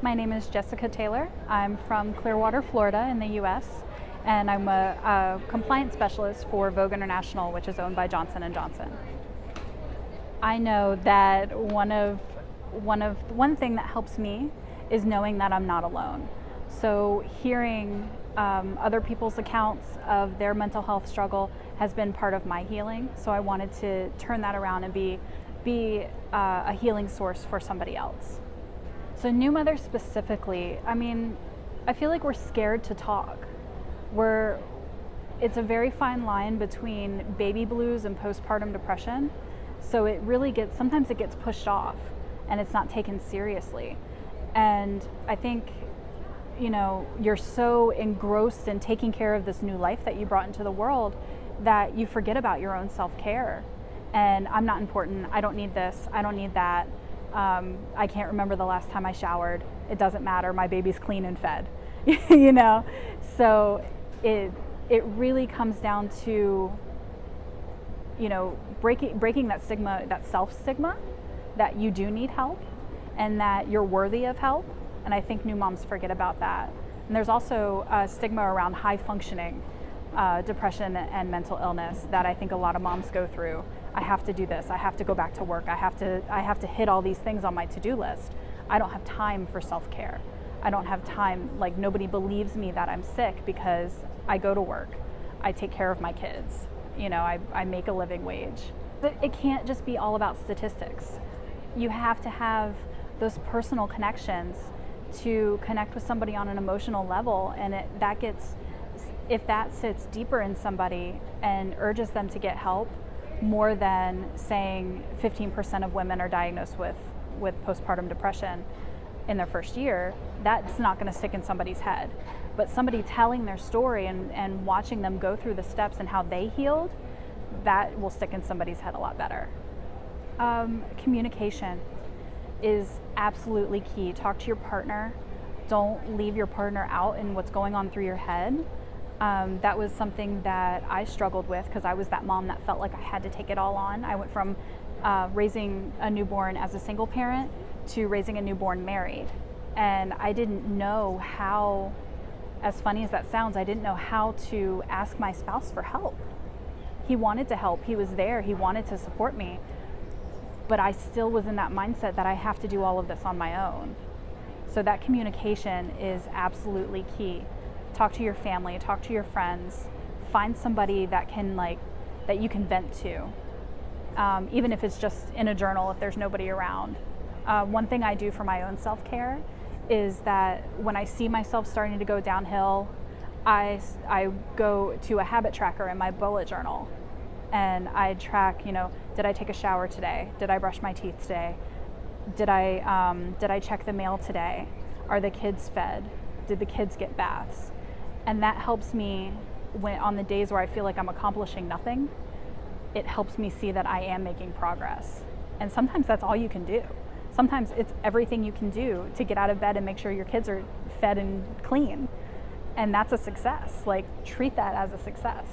My name is Jessica Taylor. I'm from Clearwater, Florida in the US, and I'm a compliance specialist for Vogue International, which is owned by Johnson & Johnson. I know that one thing that helps me is knowing that I'm not alone. So hearing other people's accounts of their mental health struggle has been part of my healing. So I wanted to turn that around and be a healing source for somebody else. So new mothers specifically, I feel like we're scared to talk. It's a very fine line between baby blues and postpartum depression. So sometimes it gets pushed off and it's not taken seriously. And I think, you're so engrossed in taking care of this new life that you brought into the world that you forget about your own self-care. And I'm not important, I don't need this, I don't need that. I can't remember the last time I showered. It doesn't matter, my baby's clean and fed, So it really comes down to, breaking that stigma, that self-stigma, that you do need help and that you're worthy of help. And I think new moms forget about that. And there's also a stigma around high functioning depression and mental illness that I think a lot of moms go through. I have to do this, I have to go back to work, I have to hit all these things on my to-do list. I don't have time for self-care. I don't have time, nobody believes me that I'm sick because I go to work, I take care of my kids, I make a living wage. But it can't just be all about statistics. You have to have those personal connections to connect with somebody on an emotional level, and if that sits deeper in somebody and urges them to get help, more than saying 15% of women are diagnosed with postpartum depression in their first year, that's not going to stick in somebody's head. But somebody telling their story and watching them go through the steps and how they healed, that will stick in somebody's head a lot better. Communication is absolutely key. Talk to your partner. Don't leave your partner out in what's going on through your head. That was something that I struggled with because I was that mom that felt like I had to take it all on. I went from raising a newborn as a single parent to raising a newborn married. And I didn't know how, as funny as that sounds, I didn't know how to ask my spouse for help. He wanted to help, he was there, he wanted to support me. But I still was in that mindset that I have to do all of this on my own. So that communication is absolutely key. Talk to your family, talk to your friends, find somebody that you can vent to. Even if it's just in a journal, if there's nobody around. One thing I do for my own self-care is that when I see myself starting to go downhill, I go to a habit tracker in my bullet journal. And I track, did I take a shower today? Did I brush my teeth today? Did I check the mail today? Are the kids fed? Did the kids get baths? And that helps me on the days where I feel like I'm accomplishing nothing, it helps me see that I am making progress. And sometimes that's all you can do. Sometimes it's everything you can do to get out of bed and make sure your kids are fed and clean. And that's a success. Treat that as a success.